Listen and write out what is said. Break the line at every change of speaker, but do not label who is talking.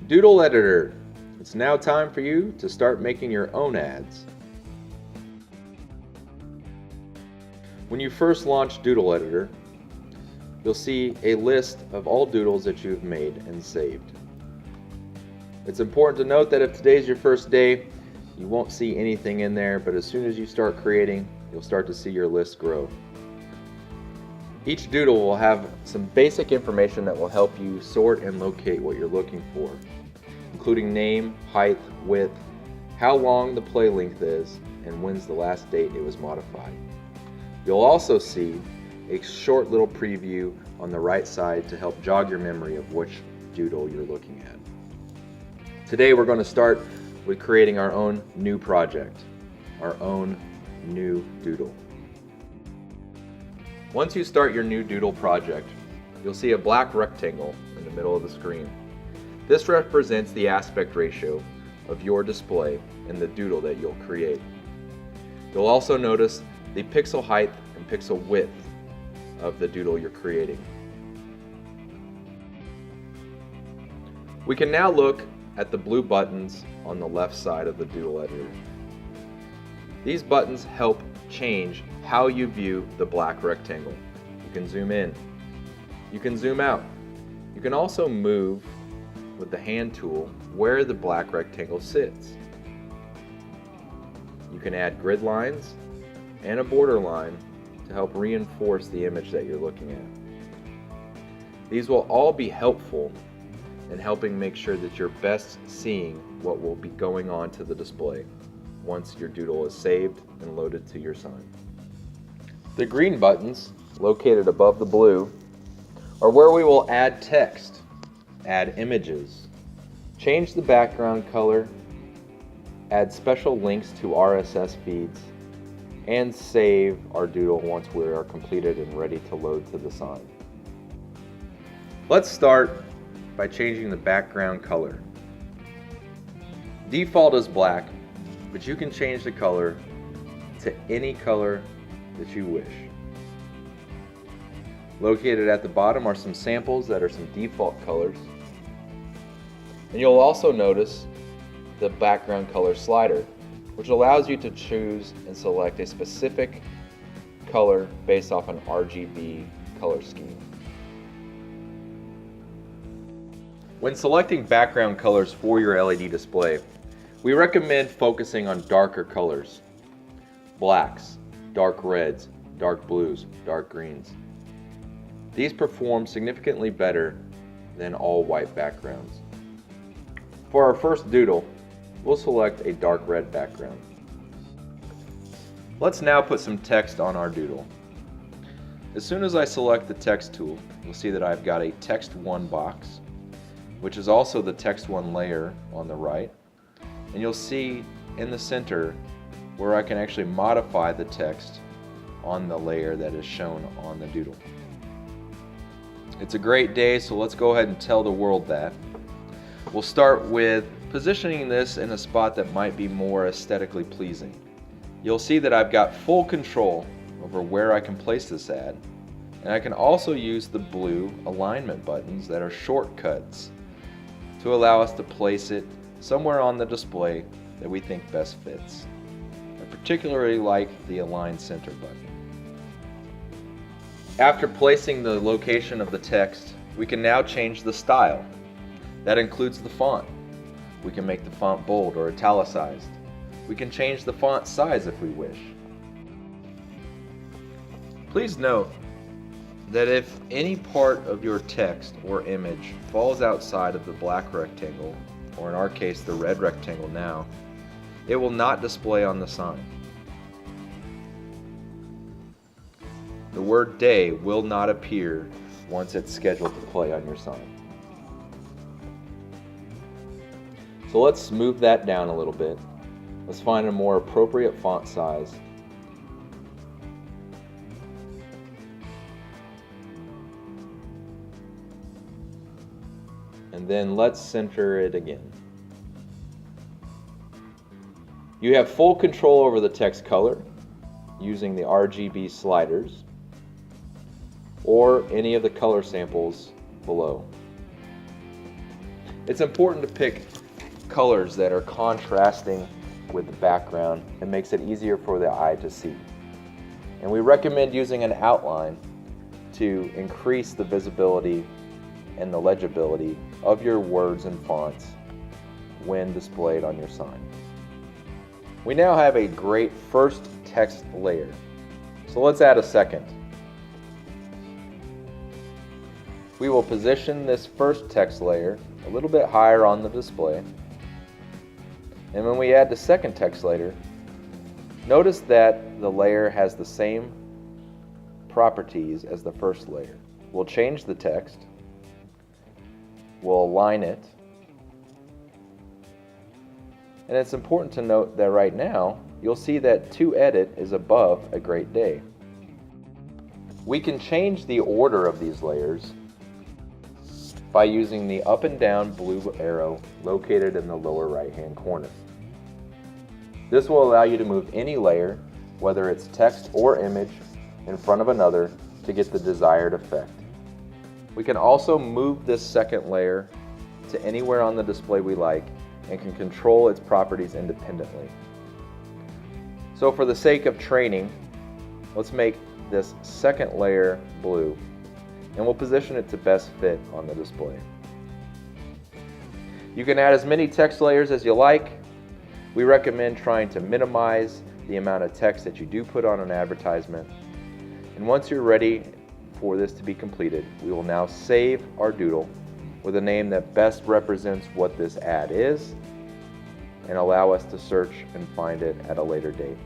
Doodle Editor. It's now time for you to start making your own ads. When you first launch Doodle Editor, you'll see a list of all doodles that you've made and saved. It's important to note that if today's your first day, you won't see anything in there, but as soon as you start creating, you'll start to see your list grow. Each doodle will have some basic information that will help you sort and locate what you're looking for, including name, height, width, how long the play length is, and when's the last date it was modified. You'll also see a short little preview on the right side to help jog your memory of which doodle you're looking at. Today we're going to start with creating our own new project, our own new doodle. Once you start your new doodle project, you'll see a black rectangle in the middle of the screen. This represents the aspect ratio of your display in the doodle that you'll create. You'll also notice the pixel height and pixel width of the doodle you're creating. We can now look at the blue buttons on the left side of the Doodle Editor. These buttons help change how you view the black rectangle. You can zoom in, you can zoom out. You can also move with the hand tool where the black rectangle sits. You can add grid lines and a border line to help reinforce the image that you're looking at. These will all be helpful in helping make sure that you're best seeing what will be going on to the display once your doodle is saved and loaded to your sign. The green buttons, located above the blue, are where we will add text, add images, change the background color, add special links to RSS feeds, and save our doodle once we are completed and ready to load to the sign. Let's start by changing the background color. Default is black, but you can change the color to any color that you wish. Located at the bottom are some samples that are some default colors. And you'll also notice the background color slider, which allows you to choose and select a specific color based off an RGB color scheme. When selecting background colors for your LED display, we recommend focusing on darker colors: blacks, dark reds, dark blues, dark greens. These perform significantly better than all white backgrounds. For our first doodle, we'll select a dark red background. Let's now put some text on our doodle. As soon as I select the text tool, you'll see that I've got a text 1 box, which is also the text 1 layer on the right. And you'll see in the center where I can actually modify the text on the layer that is shown on the doodle. It's a great day, so let's go ahead and tell the world that. We'll start with positioning this in a spot that might be more aesthetically pleasing. You'll see that I've got full control over where I can place this ad, and I can also use the blue alignment buttons that are shortcuts to allow us to place it somewhere on the display that we think best fits. I particularly like the Align Center button. After placing the location of the text, we can now change the style. That includes the font. We can make the font bold or italicized. We can change the font size if we wish. Please note that if any part of your text or image falls outside of the black rectangle, or in our case the red rectangle now, it will not display on the sign. The word day will not appear once it's scheduled to play on your sign. So let's smooth that down a little bit. Let's find a more appropriate font size. And then let's center it again. You have full control over the text color using the RGB sliders or any of the color samples below. It's important to pick colors that are contrasting with the background and makes it easier for the eye to see. And we recommend using an outline to increase the visibility and the legibility of your words and fonts when displayed on your sign. We now have a great first text layer, so let's add a second. We will position this first text layer a little bit higher on the display, and when we add the second text layer, notice that the layer has the same properties as the first layer. We'll change the text, we'll align it, and it's important to note that right now you'll see that To Edit is above A Great Day. We can change the order of these layers by using the up and down blue arrow located in the lower right hand corner. This will allow you to move any layer, whether it's text or image, in front of another to get the desired effect. We can also move this second layer to anywhere on the display we like and can control its properties independently. So for the sake of training, let's make this second layer blue, and we'll position it to best fit on the display. You can add as many text layers as you like. We recommend trying to minimize the amount of text that you do put on an advertisement. And once you're ready for this to be completed, we will now save our doodle with a name that best represents what this ad is and allow us to search and find it at a later date.